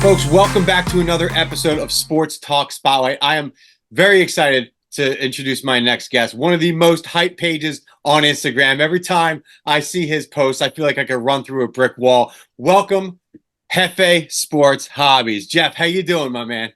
Folks, welcome back to another episode of Sports Talk Spotlight. I am very excited to introduce my next guest, one of the most hyped pages on Instagram. Every time I see his posts, I feel like I could run through a brick wall. Welcome, Jefe Sports Hobbies. Jeff, how you doing, my man?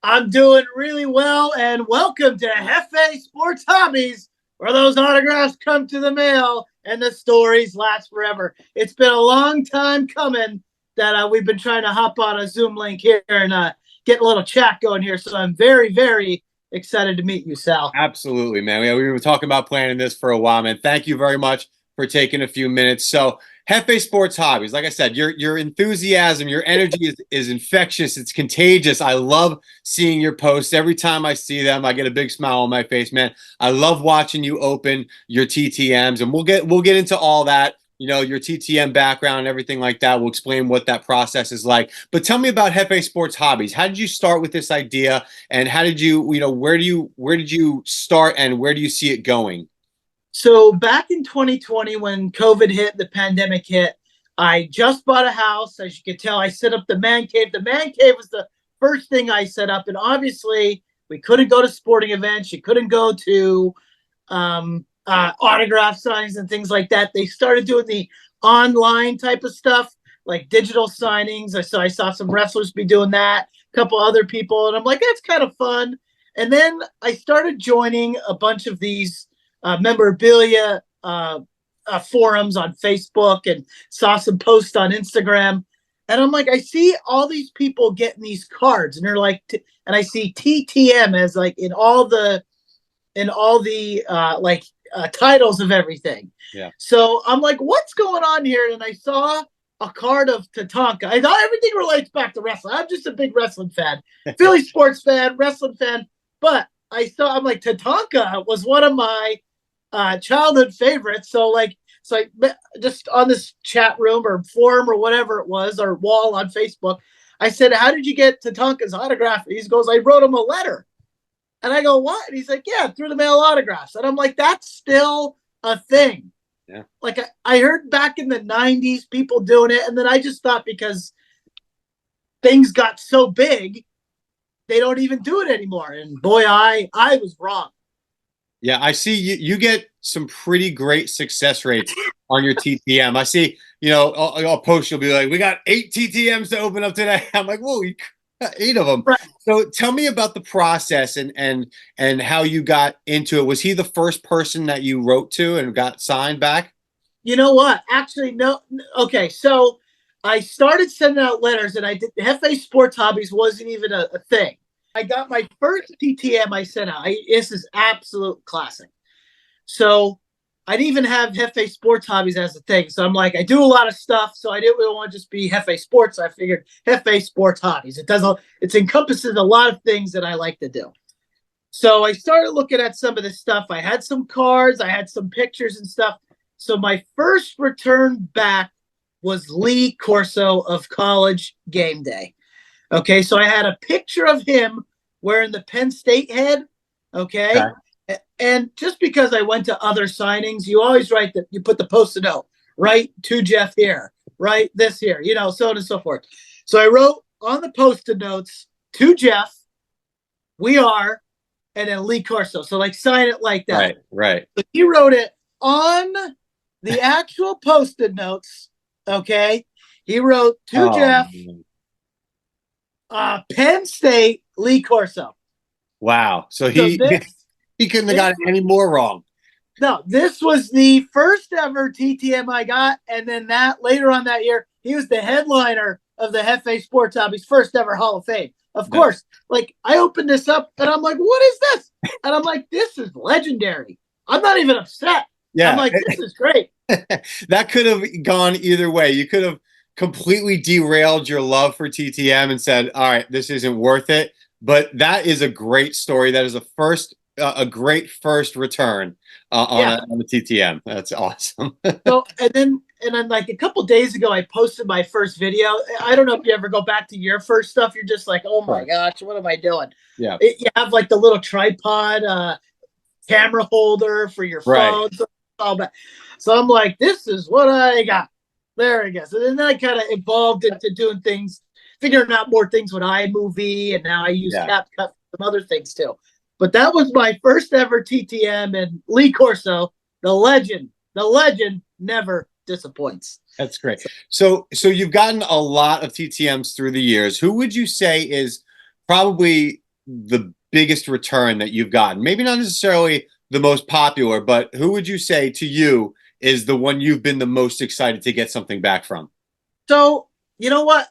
I'm doing really well, and welcome to Jefe Sports Hobbies, where those autographs come to the mail and the stories last forever. It's been a long time coming that we've been trying to hop on a Zoom link here and get a little chat going here. So I'm very, very excited to meet you, Sal. Absolutely, man. We were talking about planning this for a while, man. Thank you very much for taking a few minutes. So, Jefe Sports Hobbies, like I said, your enthusiasm, your energy is infectious. It's contagious. I love seeing your posts. Every time I see them, I get a big smile on my face, man. I love watching you open your TTMs, and we'll get into all that. You know, your TTM background and everything like that. We'll explain what that process is like. But tell me about Jefe Sports Hobbies. How did you start with this idea, and how did you, where did you start, and where do you see it going? So back in 2020, when COVID hit, the pandemic hit, I just bought a house. As you can tell, I set up the man cave. The man cave was the first thing I set up. And obviously, we couldn't go to sporting events. You couldn't go to autograph signings and things like that. They started doing the online type of stuff, like digital signings. I saw some wrestlers be doing that, a couple other people. And I'm like, that's kind of fun. And then I started joining a bunch of these memorabilia forums on Facebook and saw some posts on Instagram. And I'm like, I see all these people getting these cards, and they're like, and I see TTM as like in all the titles of everything. Yeah. So I'm like, what's going on here? And I saw a card of Tatanka. I thought everything relates back to wrestling. I'm just a big wrestling fan, Philly sports fan, wrestling fan. But I'm like, Tatanka was one of my childhood favorites. So just on this chat room or forum or whatever it was, or wall on Facebook, I said, how did you get Tatanka's autograph? He goes, I wrote him a letter. And I go, what? And he's like, yeah, through the mail autographs. And I'm like, that's still a thing. Yeah. Like I heard back in the 90s people doing it. And then I just thought because things got so big, they don't even do it anymore. And boy, I was wrong. Yeah, I see you get some pretty great success rates on your TTM. I see, I'll post, you'll be like, we got 8 TTMs to open up today. I'm like, whoa, 8 of them. Right. So tell me about the process and how you got into it. Was he the first person that you wrote to and got signed back? You know what? Actually, no. Okay, so I started sending out letters, and I did. Jefe Sports Hobbies wasn't even a thing. I got my first TTM I sent out. This is absolute classic. So I didn't even have Jefe Sports Hobbies as a thing. So I'm like, I do a lot of stuff, so I didn't really want to just be Jefe Sports. I figured Jefe Sports Hobbies. It encompasses a lot of things that I like to do. So I started looking at some of this stuff. I had some cards, I had some pictures and stuff. So my first return back was Lee Corso of College Game Day. Okay, so I had a picture of him wearing the Penn State head. Okay. And just because I went to other signings, you always write that you put the post-it note, right? To Jeff here, right? This here, so on and so forth. So I wrote on the post-it notes to Jeff, we are, and then Lee Corso. So like sign it like that. Right. But he wrote it on the actual post-it notes. Okay. He wrote to Jeff. Man. Penn State, Lee Corso. Wow. So he couldn't have gotten any more wrong. No, this was the first ever TTM I got. And then later on that year, he was the headliner of the Jefe Sports Hobbies first ever Hall of Fame. Of course, like I opened this up and I'm like, what is this? And I'm like, this is legendary. I'm not even upset. Yeah. I'm like, this is great. That could have gone either way. You could have completely derailed your love for TTM and said, all right, this isn't worth it. But that is a great story. That is a great first return on the TTM. That's awesome. So, and then like a couple days ago, I posted my first video. I don't know if you ever go back to your first stuff. You're just like, oh my gosh, what am I doing? Yeah. You have like the little tripod camera holder for your phone. Right. All that. So I'm like, this is what I got. There it goes. And then I kind of evolved into doing things figuring out more things with iMovie, and now I use Yeah, CapCut for some other things too. But that was my first ever TTM, and Lee Corso, the legend never disappoints. that's great. So you've gotten a lot of TTMs through the years. Who would you say is probably the biggest return that you've gotten? Maybe not necessarily the most popular, but who would you say to you is the one you've been the most excited to get something back from? So you know what?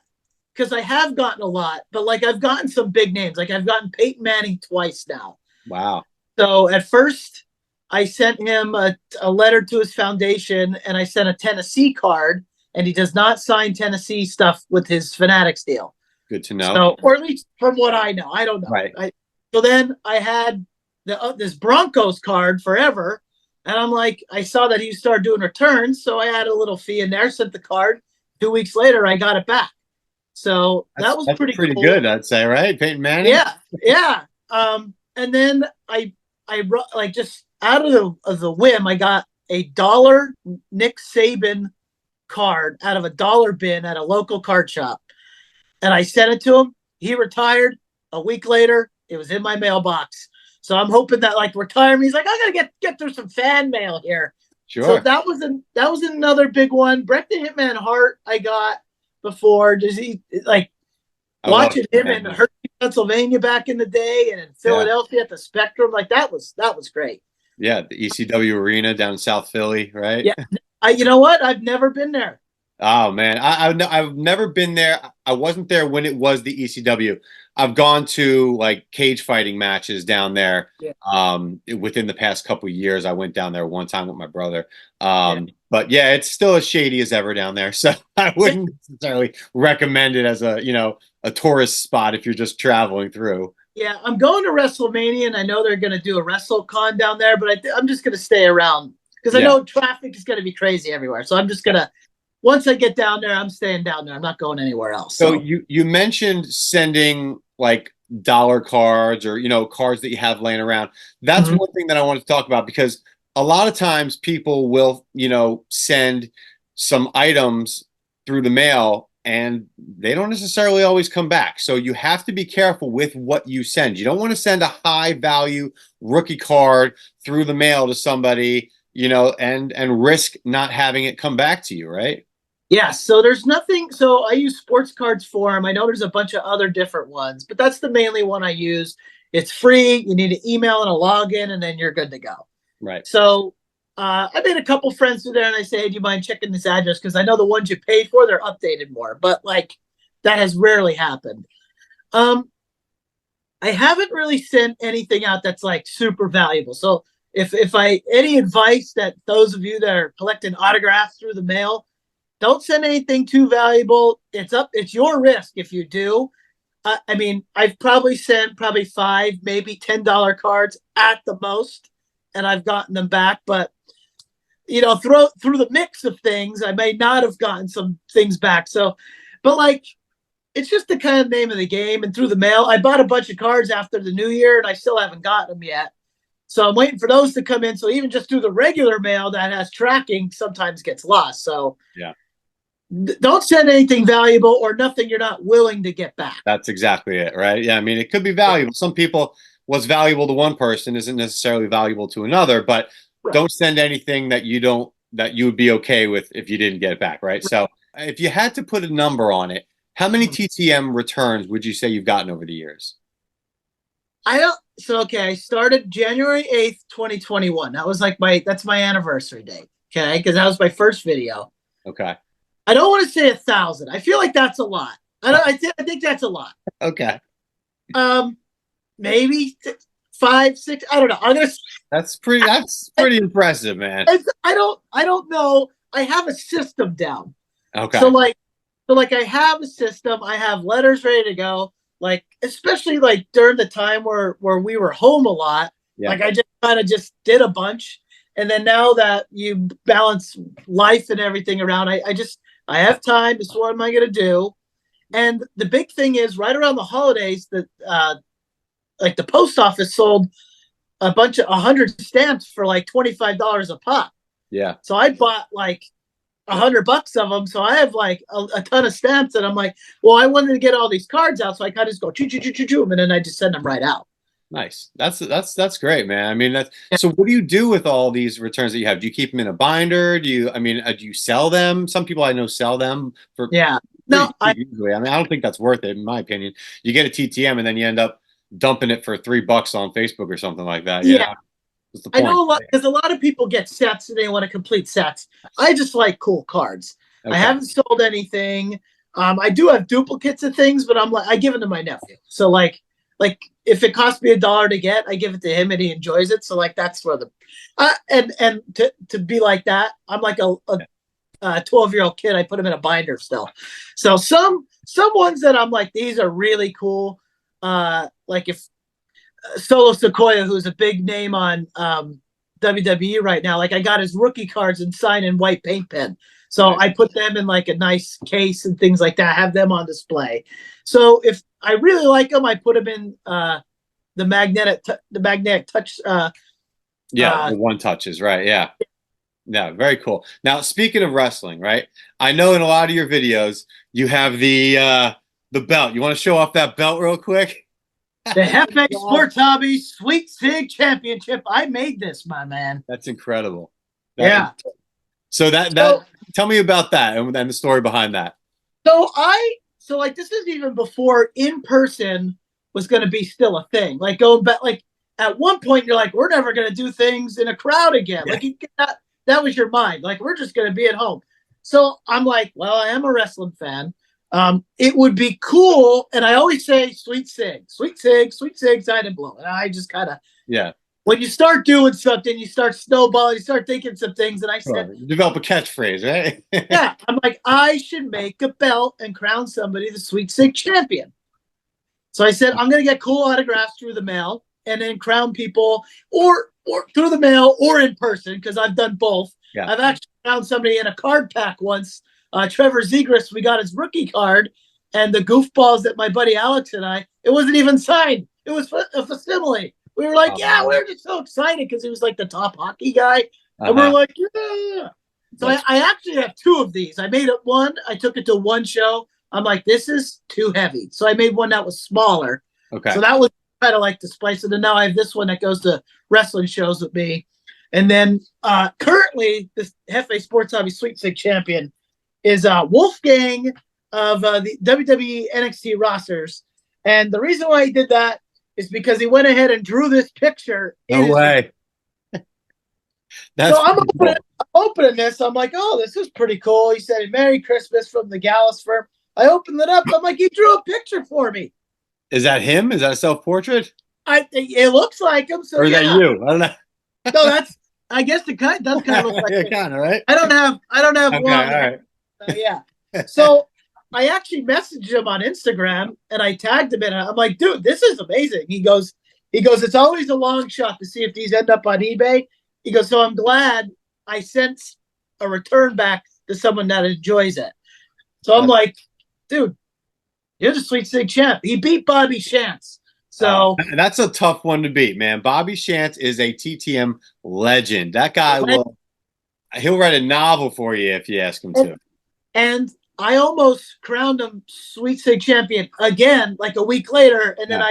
Because I have gotten a lot, but like I've gotten some big names. Like I've gotten Peyton Manning twice now. Wow. So at first, I sent him a letter to his foundation, and I sent a Tennessee card, and he does not sign Tennessee stuff with his Fanatics deal. Good to know. So, or at least from what I know, I don't know. Right. So then I had this Broncos card forever, and I'm like, I saw that he started doing returns, so I added a little fee in there, sent the card. 2 weeks later, I got it back. So that was That's pretty pretty cool. good, I'd say, right? Peyton Manning? Yeah, yeah. And then I like just out of the whim, I got a dollar Nick Saban card out of a dollar bin at a local card shop, and I sent it to him. He retired. A week later, it was in my mailbox. So I'm hoping that like retirement, he's like, I gotta get through some fan mail here. So Sure. that was another big one. Brett the Hitman Hart I got before. Does he like I love watching him in Hitman. Hershey, Pennsylvania back in the day, and in Yeah. Philadelphia at the Spectrum? Like that was great. Yeah, the ECW Arena down in South Philly, right? Yeah, you know what? I've never been there. Oh man, I've never been there. I wasn't there when it was the ECW. I've gone to like cage fighting matches down there. Yeah, Within the past couple of years, I went down there one time with my brother. yeah, But yeah, it's still as shady as ever down there. So I wouldn't necessarily recommend it as a tourist spot if you're just traveling through. yeah. I'm going to WrestleMania, and I know they're going to do a WrestleCon down there, but I'm just going to stay around because I Yeah. know traffic is going to be crazy everywhere. So I'm just gonna once I get down there, I'm staying down there. I'm not going anywhere else. So So you mentioned sending like dollar cards or cards that you have laying around. That's Mhm. one thing that I wanted to talk about because a lot of times people will, send some items through the mail and they don't necessarily always come back. So you have to be careful with what you send. You don't want to send a high value rookie card through the mail to somebody, and risk not having it come back to you, right? yeah, so there's nothing. So I use Sports Cards Forum. I know there's a bunch of other different ones, but that's the mainly one I use. It's free. You need an email and a login, and then you're good to go. Right. So I made a couple friends through there, and I say, hey, do you mind checking this address? Because I know the ones you pay for, they're updated more, but like that has rarely happened. Um, I haven't really sent anything out that's like super valuable. So if I any advice that those of you that are collecting autographs through the mail, don't send anything too valuable. It's your risk if you do. I mean, I've probably sent probably five, maybe $10 cards at the most, and I've gotten them back. But through the mix of things, I may not have gotten some things back. So, but like, it's just the kind of name of the game. And through the mail, I bought a bunch of cards after the new year, and I still haven't gotten them yet. So I'm waiting for those to come in. So even just through the regular mail that has tracking, sometimes gets lost. So Yeah. don't send anything valuable or nothing you're not willing to get back. That's exactly it, right? Yeah, I mean, it could be valuable. Some people, what's valuable to one person isn't necessarily valuable to another, but Right. don't send anything that you would be okay with if you didn't get it back, right? So if you had to put a number on it, how many TTM returns would you say you've gotten over the years? I don't. So okay, I started January 8th, 2021. That was like that's my anniversary date. Okay, because that was my first video. Okay. I don't want to say 1,000. I feel like that's a lot. I think that's a lot. Okay. Maybe five, six. I don't know. That's pretty impressive, man. I don't know. I have a system down. Okay. So like I have a system. I have letters ready to go. Like especially like during the time where we were home a lot. Yeah. Like I just kind of just did a bunch, and then now that you balance life and everything around, I have time. This is what am I going to do? And the big thing is right around the holidays that like the post office sold a bunch of 100 stamps for like $25 a pop. Yeah. So I bought like $100 of them. So I have like a ton of stamps, and I'm like, well, I wanted to get all these cards out, so I kind of just go choo choo choo choo choo, and then I just send them right out. Nice. That's great, man. I mean, that's so. What do you do with all these returns that you have? Do you keep them in a binder? Do you sell them? Some people I know sell them for Yeah. pretty No, cheap usually. I mean, I don't think that's worth it in my opinion. You get a TTM and then you end up dumping it for $3 on Facebook or something like that. You yeah, know, what's the I point? know a lot because a lot of people get sets and they want to complete sets. I just like cool cards. I Okay. haven't sold anything. I do have duplicates of things, but I'm like I give them to my nephew. So like if it costs me $1 to get, I give it to him and he enjoys it. So like that's for the and to be like that, I'm like a 12-year-old kid. I put him in a binder still. So some ones that I'm like these are really cool. Like if Solo Sequoia, who's a big name on WWE right now. Like I got his rookie cards and signed in white paint pen. So Right. I put them in like a nice case and things like that, have them on display. So if I really like them, I put them in the magnetic touch. Yeah, the one touches, right? Yeah. Yeah, very cool. Now, speaking of wrestling, right? I know in a lot of your videos you have the belt. You want to show off that belt real quick? The Hefe Sports Hobby Sweet Sig Championship. I made this, my man. That's incredible. Yeah. So that So tell me about that and the story behind that. so like this is even before in person was going to be still a thing. Like going back, like at one point you're like, we're never going to do things in a crowd again. Yeah. Like that was your mind. Like we're just going to be at home. So I'm like, well, I am a wrestling fan. It would be cool, and I always say sweet sig, sweet sig, sweet sig, side and blow. And I just kind of Yeah. when you start doing something, you start snowballing, you start thinking some things. And I said, Sure. Develop a catchphrase, right? yeah, I'm like, I should make a belt and crown somebody the Sweet Sig champion. So I said, I'm going to get cool autographs through the mail and then crown people or through the mail or in person because I've done both. Yeah. I've actually found somebody in a card pack once. Trevor Zegras, we got his rookie card, and the goofballs that my buddy Alex and it wasn't even signed. It was a facsimile. We were like, yeah, we were just so excited because he was like the top hockey guy. And we're like, yeah. So I actually have two of these. I made it one. I took it to one show. I'm like, this is too heavy. So I made one that was smaller. Okay. So that was kind of like the spice. And then now I have this one that goes to wrestling shows with me. And then currently, this Hefe Sports Hobby Sweet Sig champion is Wolfgang of the WWE NXT rosters. And the reason why he did that is because he went ahead and drew this picture. No way. That's so I'm opening this. I'm like, oh, this is pretty cool. He said, Merry Christmas from the Gallus firm. I opened it up. I'm like, he drew a picture for me. Is that him? Is that a self-portrait? It looks like him. So or is that you? I don't know. No, that's. I guess it does kind of look like. Yeah, kind of right. I don't have okay, long. All right. Yeah. So I actually messaged him on Instagram and I tagged him in it. I'm like, dude, this is amazing. He goes, it's always a long shot to see if these end up on eBay. He goes, so I'm glad I sent a return back to someone that enjoys it. So I'm like, dude, you're the Sweet Sig champ. He beat Bobby Shantz. So that's a tough one to beat, man. Bobby Shantz is a TTM legend. That guy he'll write a novel for you if you ask him to. And I almost crowned him Sweet Sig champion again, like a week later. And then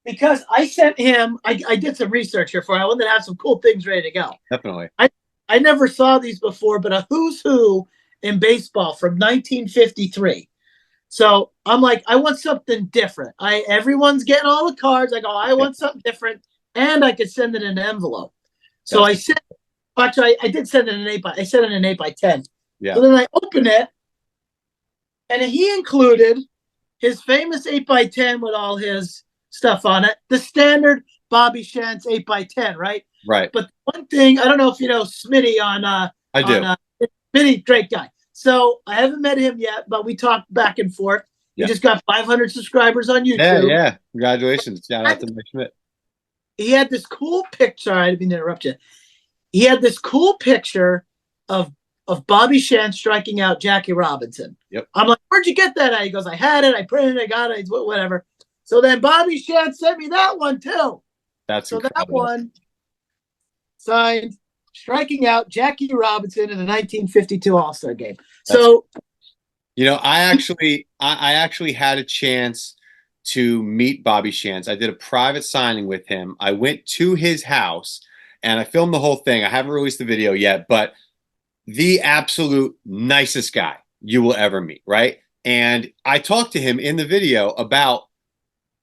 because I sent him, I did some research here for him. I wanted to have some cool things ready to go. Definitely. I never saw these before, but a who's who in baseball from 1953. So I'm like, I want something different. Everyone's getting all the cards. I go, I want something different, and I could send it in an envelope. So I sent. Actually, I did send it in an 8 by. I sent it in an 8x10. Yeah. So then I opened it, and he included his famous 8x10 with all his stuff on it. The standard Bobby Shantz 8x10, right? Right. But one thing, I don't know if you know Smitty on. I do. Smitty, great guy. So I haven't met him yet, but we talked back and forth. He just got 500 subscribers on YouTube. Yeah. Congratulations. Shout out to Mike Schmidt. He had this cool picture. I didn't mean to interrupt you. He had this cool picture of Bobby Shantz striking out Jackie Robinson. Yep. I'm like, where'd you get that at? He goes, I had it. I printed it. I got it. Whatever. So then Bobby Shantz sent me that one too. That's so incredible. That one signed striking out Jackie Robinson in the 1952 All-Star game. That's, So, I actually had a chance to meet Bobby Shantz. I did a private signing with him. I went to his house and I filmed the whole thing. I haven't released the video yet, but the absolute nicest guy you will ever meet, right? And I talked to him in the video about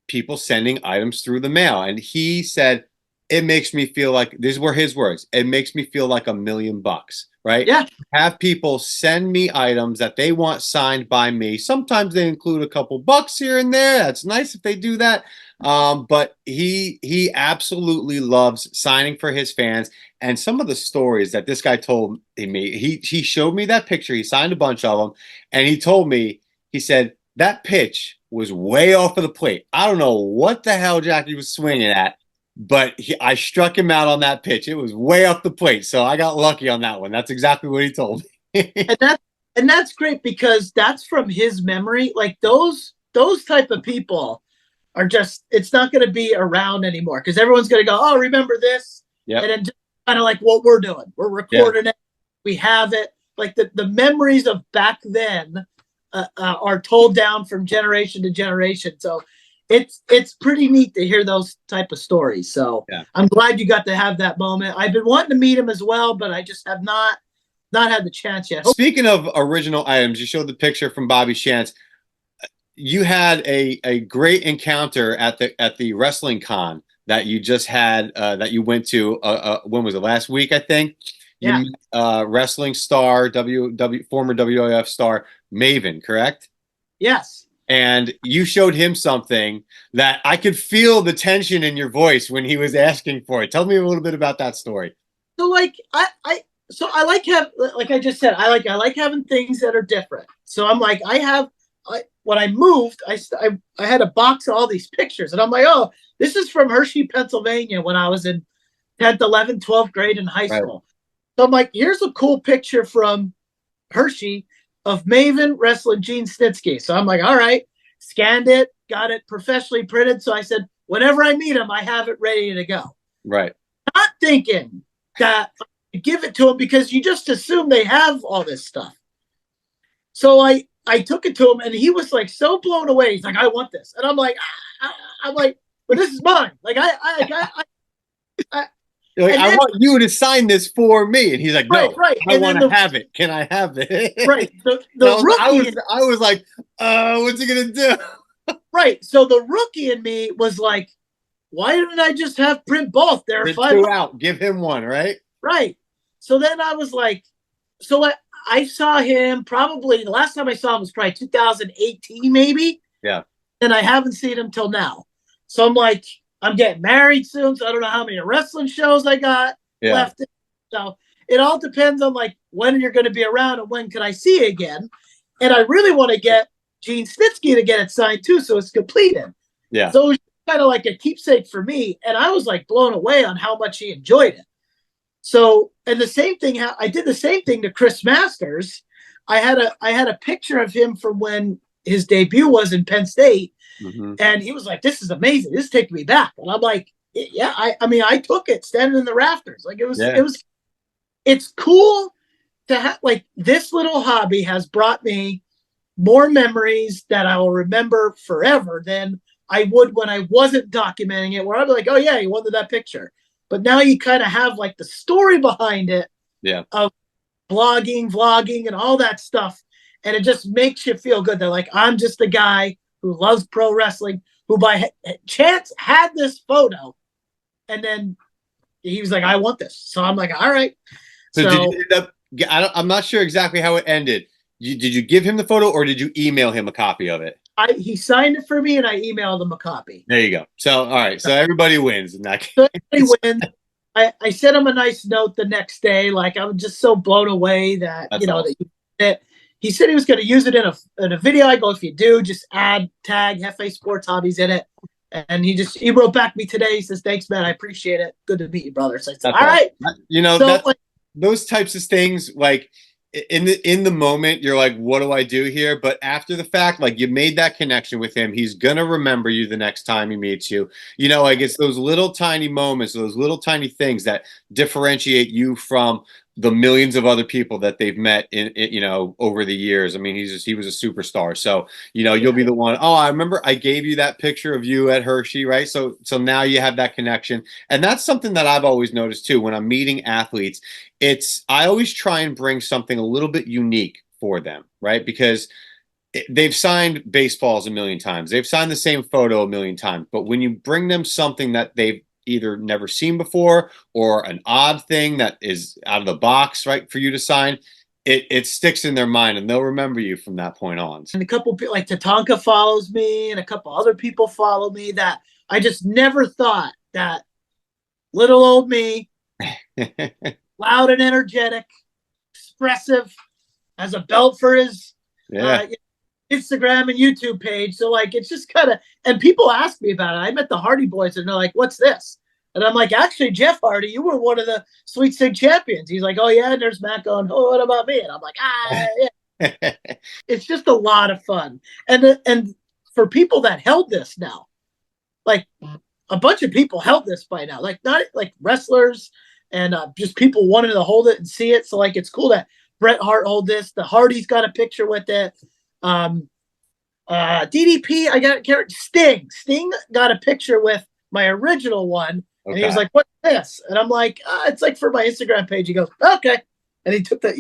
people sending items through the mail. And he said, it makes me feel like, these were his words, it makes me feel like $1,000,000, right? yeah. Have people send me items that they want signed by me. Sometimes they include a couple bucks here and there. That's nice if they do that. But he absolutely loves signing for his fans. And some of the stories that this guy told me, he showed me that picture. He signed a bunch of them, and he told me, he said, that pitch was way off of the plate. I don't know what the hell Jackie was swinging at, but I struck him out on that pitch. It was way off the plate, so I got lucky on that one. That's exactly what he told me. And that's great because that's from his memory. Like those type of people are just, it's not going to be around anymore because everyone's going to go, oh, remember this? Yep. And then just kind of like what we're doing. We're recording it. We have it. Like the memories of back then are told down from generation to generation. So it's pretty neat to hear those type of stories. So I'm glad you got to have that moment. I've been wanting to meet him as well, but I just have not had the chance yet. Speaking of original items, you showed the picture from Bobby Shantz. You had a great encounter at the wrestling con that you just had that you went to. When was it? Last week, I think. Yeah. You met, wrestling star, former WWF star Maven, correct? Yes. And you showed him something that I could feel the tension in your voice when he was asking for it. Tell me a little bit about that story. So like I like I just said, I like having things that are different. So I'm like, when I moved, I had a box of all these pictures, and I'm like, oh, this is from Hershey, Pennsylvania, when I was in 10th, 11th, 12th grade in high school. So I'm like, here's a cool picture from Hershey of Maven wrestling Gene Snitsky. So I'm like, all right, scanned it, got it professionally printed. So I said, whenever I meet him, I have it ready to go. Right. Not thinking that I give it to him because you just assume they have all this stuff. So I took it to him, and he was like so blown away. He's like, I want this. And I'm like, but this is mine. Like I want you to sign this for me. And he's like, no, right. I want to have it. Can I have it? Right. I was like, what's he going to do? Right. So the rookie in me was like, why didn't I just have print both? There are five. Two out. Give him one, right? Right. So then I was like, I saw him probably, the last time I saw him was probably 2018 maybe. Yeah. And I haven't seen him till now. So I'm like, I'm getting married soon, so I don't know how many wrestling shows I got left. So it all depends on like when you're going to be around and when can I see you again. And I really want to get Gene Snitsky to get it signed too, so it's completed. Yeah. So it was kind of like a keepsake for me, and I was like blown away on how much he enjoyed it. So, and the same thing, I did the same thing to Chris Masters. I had a picture of him from when his debut was in Penn State. Mm-hmm. And he was like, this is amazing. This is taking me back. And I'm like, yeah, I took it standing in the rafters. Like it's cool to have, like, this little hobby has brought me more memories that I will remember forever than I would when I wasn't documenting it, where I'd be like, oh yeah, you wanted that picture. But now you kind of have like the story behind it of blogging, vlogging, and all that stuff. And it just makes you feel good. They're like, I'm just a guy who loves pro wrestling, who by chance had this photo. And then he was like, I want this. So I'm like, all right. So did you end up, I'm not sure exactly how it ended. Did you give him the photo, or did you email him a copy of it? He signed it for me, and I emailed him a copy. There you go. So, all right. So everybody wins in that case. So everybody wins. I sent him a nice note the next day. Like, I was just so blown away that, awesome. That he said he was going to use it in a video. I go, if you do, just tag Hefe Sports Hobbies in it. And he wrote back to me today. He says, thanks, man. I appreciate it. Good to meet you, brother. So I said, all right. So, those types of things, like, in the moment, you're like, what do I do here? But after the fact, like you made that connection with him. He's gonna remember you the next time he meets you. You know, like it's those little tiny moments, those little tiny things that differentiate you from the millions of other people that they've met you know, over the years. I mean, he was a superstar. So, you know, you'll be the one, oh, I remember I gave you that picture of you at Hershey, right? So now you have that connection. And that's something that I've always noticed too when I'm meeting athletes. I always try and bring something a little bit unique for them, right? Because they've signed baseballs a million times. They've signed the same photo a million times. But when you bring them something that they've either never seen before or an odd thing that is out of the box, right, for you to sign, it sticks in their mind and they'll remember you from that point on. And a couple people like Tatanka follows me, and a couple other people follow me that I just never thought that little old me, loud and energetic, expressive, has a belt for his Yeah. Instagram and YouTube page. So like it's just kind of, and people ask me about it. I met the Hardy Boys and they're like, "What's this?" And I'm like, "Actually, Jeff Hardy, you were one of the Sweet Sig champions." He's like, "Oh yeah," and there's Matt going, "Oh, what about me?" And I'm like, yeah. It's just a lot of fun. And for people that held this now, like a bunch of people held this by now, like not like wrestlers and just people wanting to hold it and see it. So like it's cool that Bret Hart hold this. The Hardys got a picture with it. DDP, I got Sting got a picture with my original one, and he was like, "What's this?" And I'm like, "It's like for my Instagram page." He goes, "Okay," and he took the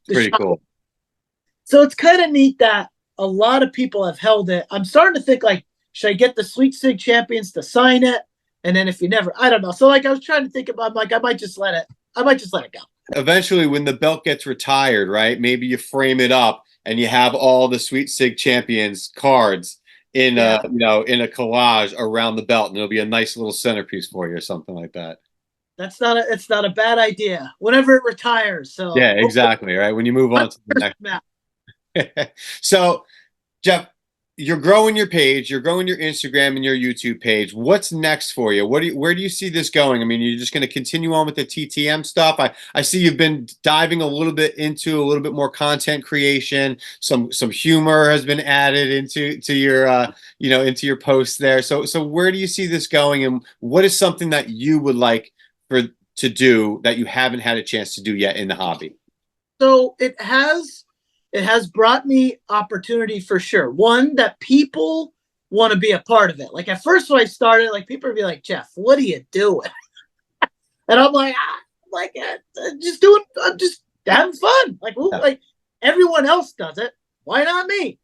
Pretty shot. cool. So it's kind of neat that a lot of people have held it. I'm starting to think like, should I get the Sweet Sig champions to sign it? And then if you never, I don't know. So like I was trying to think about, I'm like, I might just let it go. Eventually, when the belt gets retired, right? Maybe you frame it up and you have all the Sweet Sig champions cards in you know, in a collage around the belt, and it'll be a nice little centerpiece for you or something like that. It's not a bad idea. Whenever it retires. So Yeah, exactly. Right. When you move on to the next. So, Jeff, you're growing your page, you're growing your Instagram and your YouTube page. What's next for you? Where do you see this going? I mean, you're just going to continue on with the TTM stuff. I see you've been diving a little bit into a little bit more content creation. Some humor has been added into your you know, into your posts there. So where do you see this going, and what is something that you would like to do that you haven't had a chance to do yet in the hobby? So it has brought me opportunity for sure. One, that people want to be a part of it. Like at first when I started, like people would be like, "Jeff, what are you doing?" And I'm like, I'm just having fun. Like, like everyone else does it. Why not me?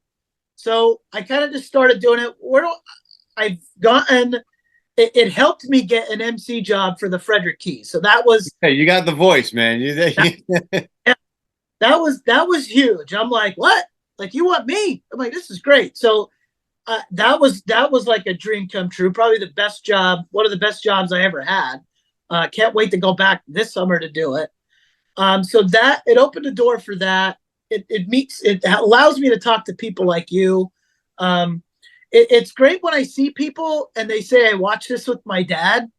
So I kind of just started doing it. I've gotten it helped me get an MC job for the Frederick Keys. So that was, hey, you got the voice, man. that was huge. I'm like, what? Like, you want me? I'm like, this is great. So that was like a dream come true. Probably the best job, one of the best jobs I ever had. Can't wait to go back this summer to do it. So that it opened the door for that. It allows me to talk to people like you. It's great when I see people and they say, "I watch this with my dad,"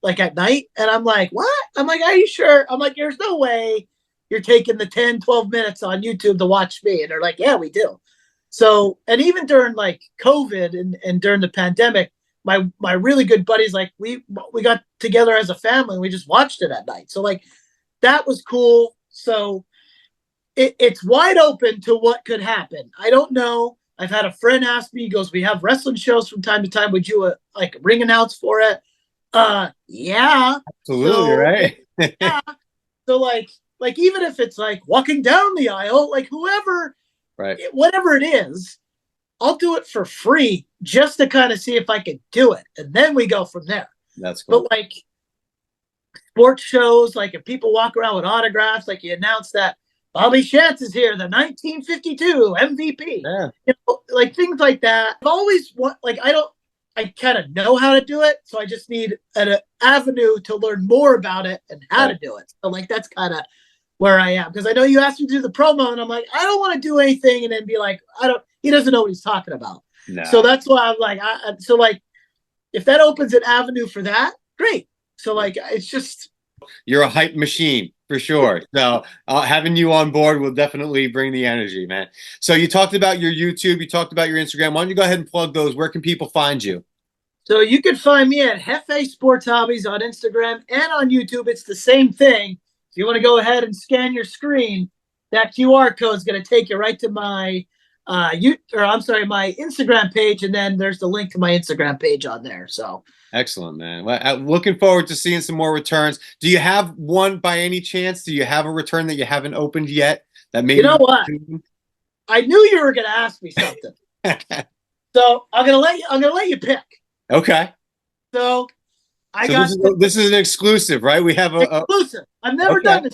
like at night. And I'm like, "What?" I'm like, "Are you sure?" I'm like, "There's no way you're taking the 10, 12 minutes on YouTube to watch me." And they're like, "Yeah, we do." So, and even during like COVID and during the pandemic, my really good buddies, like we got together as a family and we just watched it at night. So like that was cool. So it's wide open to what could happen. I don't know. I've had a friend ask me, he goes, "We have wrestling shows from time to time. Would you like ring announce for it?" Yeah. Absolutely, So, right? yeah. So like even if it's like walking down the aisle, like whoever, Right. whatever it is, I'll do it for free just to kind of see if I can do it. And then we go from there. That's cool. But like sports shows, like if people walk around with autographs, like you announce that Bobby Shantz is here, the 1952 MVP. Yeah. You know, like things like that. I've always like I kind of know how to do it, so I just need an avenue to learn more about it and how to do it. So like that's kind of where I am, because I know you asked me to do the promo, and I'm like, I don't want to do anything and then be like, he doesn't know what he's talking about. No. So that's why I'm like, so like if that opens an avenue for that, great. So like it's just, you're a hype machine. for sure. So having you on board will definitely bring the energy, man. So you talked about your YouTube, you talked about your Instagram. Why don't you go ahead and plug those? Where can people find you? So you can find me at Hefe Sports Hobbies on Instagram and on YouTube. It's the same thing. If you want to go ahead and scan your screen, that QR code is going to take you right to my my Instagram page, and then there's the link to my Instagram page on there. So excellent, man. Well, looking forward to seeing some more returns. Do you have one by any chance? Do you have a return that you haven't opened yet? That maybe you know what? I knew you were going to ask me something. So I'm going to let you pick. Okay. So I got this is an exclusive, right? We have a exclusive. I've never done this.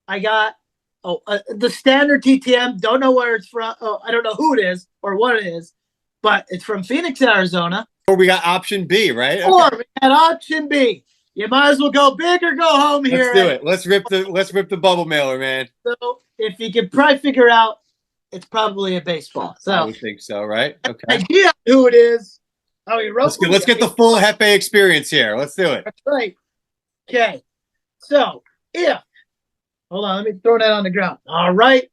I got the standard TTM. Don't know where it's from. Oh, I don't know who it is or what it is, but it's from Phoenix, Arizona. Or we got option B, right? Okay. Or we got option B. You might as well go big or go home here. Let's do it. Let's rip the bubble mailer, man. So if you can probably figure out, it's probably a baseball. So I would think so, right? Okay. Idea who it is. Oh, you wrote. Let's get the full Hefe experience here. Let's do it. That's right. Okay. So hold on, let me throw that on the ground. All right.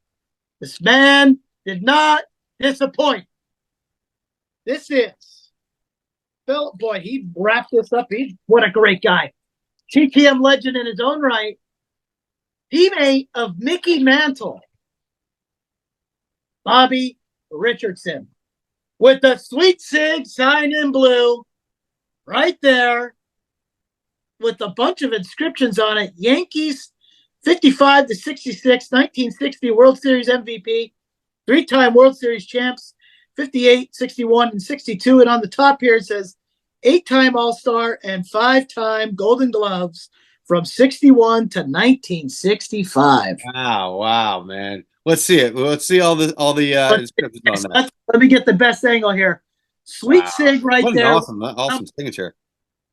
This man did not disappoint. This is Phil. Boy, he wrapped this up. What a great guy. TTM legend in his own right. Teammate of Mickey Mantle. Bobby Richardson. With the Sweet Sig sign in blue. Right there. With a bunch of inscriptions on it. Yankees 55 to 66, 1960 World Series MVP, 3-time World Series champs, 58, 61, and 62. And on the top here it says 8-time All-Star and 5-time Golden Gloves from 61 to 1965. Wow, man. Let's see it. Let's see all the inscriptions on that. Let me get the best angle here. Sweet Sig right what an there. Awesome signature.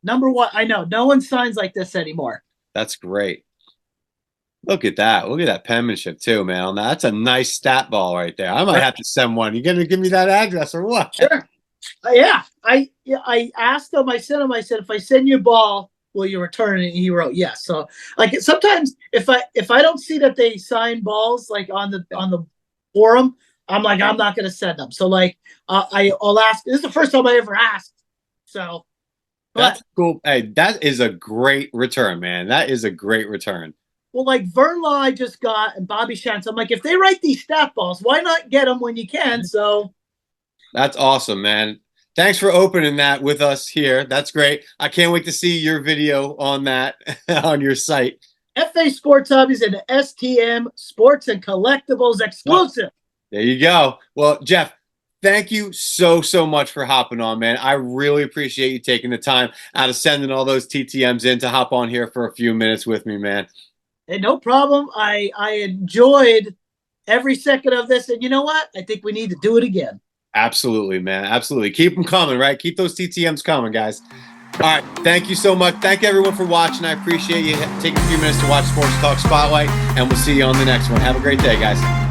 Number one. I know. No one signs like this anymore. That's great. Look at that. Look at that penmanship too, man. That's a nice stat ball right there. I might have to send one. You gonna give me that address or what? Sure. Yeah. I asked him, I said, if I send you a ball, will you return it? And he wrote yes. So like sometimes if I don't see that they sign balls like on the forum, I'm like, I'm not gonna send them. So like I'll ask. This is the first time I ever asked. So that's cool. Hey, that is a great return, man. That is a great return. Well, like Vern Law I just got and Bobby Shantz. I'm like, if they write these stat balls, why not get them when you can? So that's awesome, man. Thanks for opening that with us here. That's great. I can't wait to see your video on that on your site. FA Sports Hobbies and STM Sports and Collectibles exclusive. There you go. Well, Jeff, thank you so much for hopping on, man. I really appreciate you taking the time out of sending all those TTMs in to hop on here for a few minutes with me, man. Hey, no problem. I enjoyed every second of this. And you know what? I think we need to do it again. Absolutely, man. Absolutely. Keep them coming, right? Keep those TTMs coming, guys. All right. Thank you so much. Thank everyone for watching. I appreciate you taking a few minutes to watch Sports Talk Spotlight, and we'll see you on the next one. Have a great day, guys.